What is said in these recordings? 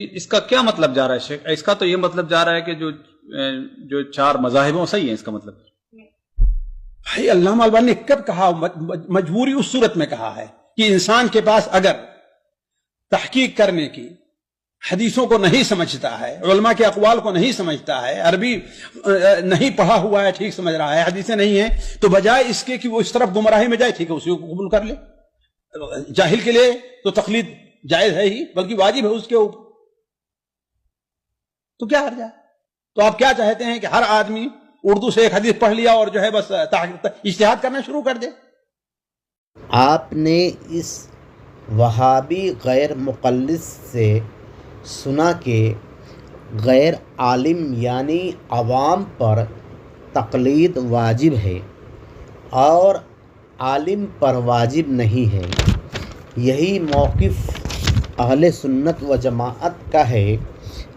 اس کا کیا مطلب جا رہا ہے شیخ؟ اس کا تو یہ مطلب جا رہا ہے کہ جو چار مذاہب ہیں صحیح ہیں، اس کا مطلب بھائی علامہ البانی نے کب کہا؟ مجبوری اس صورت میں کہا ہے کہ انسان کے پاس اگر تحقیق کرنے کی حدیثوں کو نہیں سمجھتا ہے، علماء کے اقوال کو نہیں سمجھتا ہے، عربی نہیں پڑھا ہوا ہے، ٹھیک سمجھ رہا ہے، حدیثیں نہیں ہیں، تو بجائے اس کے کہ وہ اس طرف گمراہی میں جائے، ٹھیک ہے اسی کو قبول کر لے۔ جاہل کے لیے تو تقلید جائز ہے ہی، بلکہ واجب ہے اس کے اوپر، تو کیا حرج ہے؟ تو آپ کیا چاہتے ہیں کہ ہر آدمی اردو سے ایک حدیث پڑھ لیا اور جو ہے بس اجتہاد کرنا شروع کر دے؟ آپ نے اس وہابی غیر مقلد سے سنا کہ غیر عالم یعنی عوام پر تقلید واجب ہے اور عالم پر واجب نہیں ہے۔ یہی موقف اہل سنت و جماعت کا ہے۔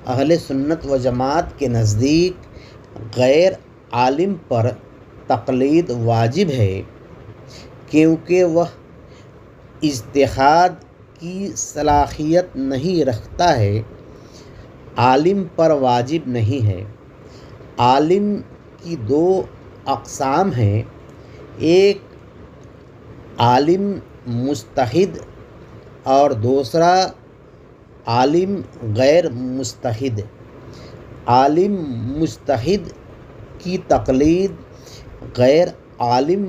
اہل سنت و جماعت کے نزدیک غیر عالم پر تقلید واجب ہے کیونکہ وہ اجتہاد کی صلاحیت نہیں رکھتا ہے۔ عالم پر واجب نہیں ہے۔ عالم کی دو اقسام ہیں، ایک عالم مجتہد اور دوسرا عالم غیر مجتہد۔ عالم مجتہد کی تقلید غیر عالم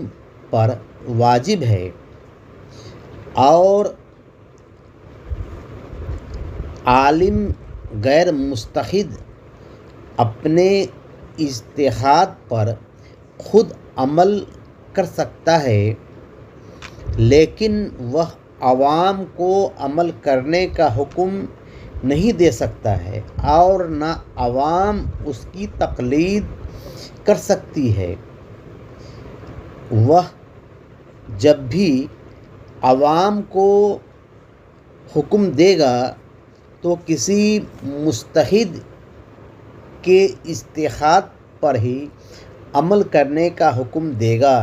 پر واجب ہے اور عالم غیر مجتہد اپنے اجتہاد پر خود عمل کر سکتا ہے، لیکن وہ عوام کو عمل کرنے کا حکم نہیں دے سکتا ہے اور نہ عوام اس کی تقلید کر سکتی ہے۔ وہ جب بھی عوام کو حکم دے گا تو کسی مجتہد کے اجتہاد پر ہی عمل کرنے کا حکم دے گا۔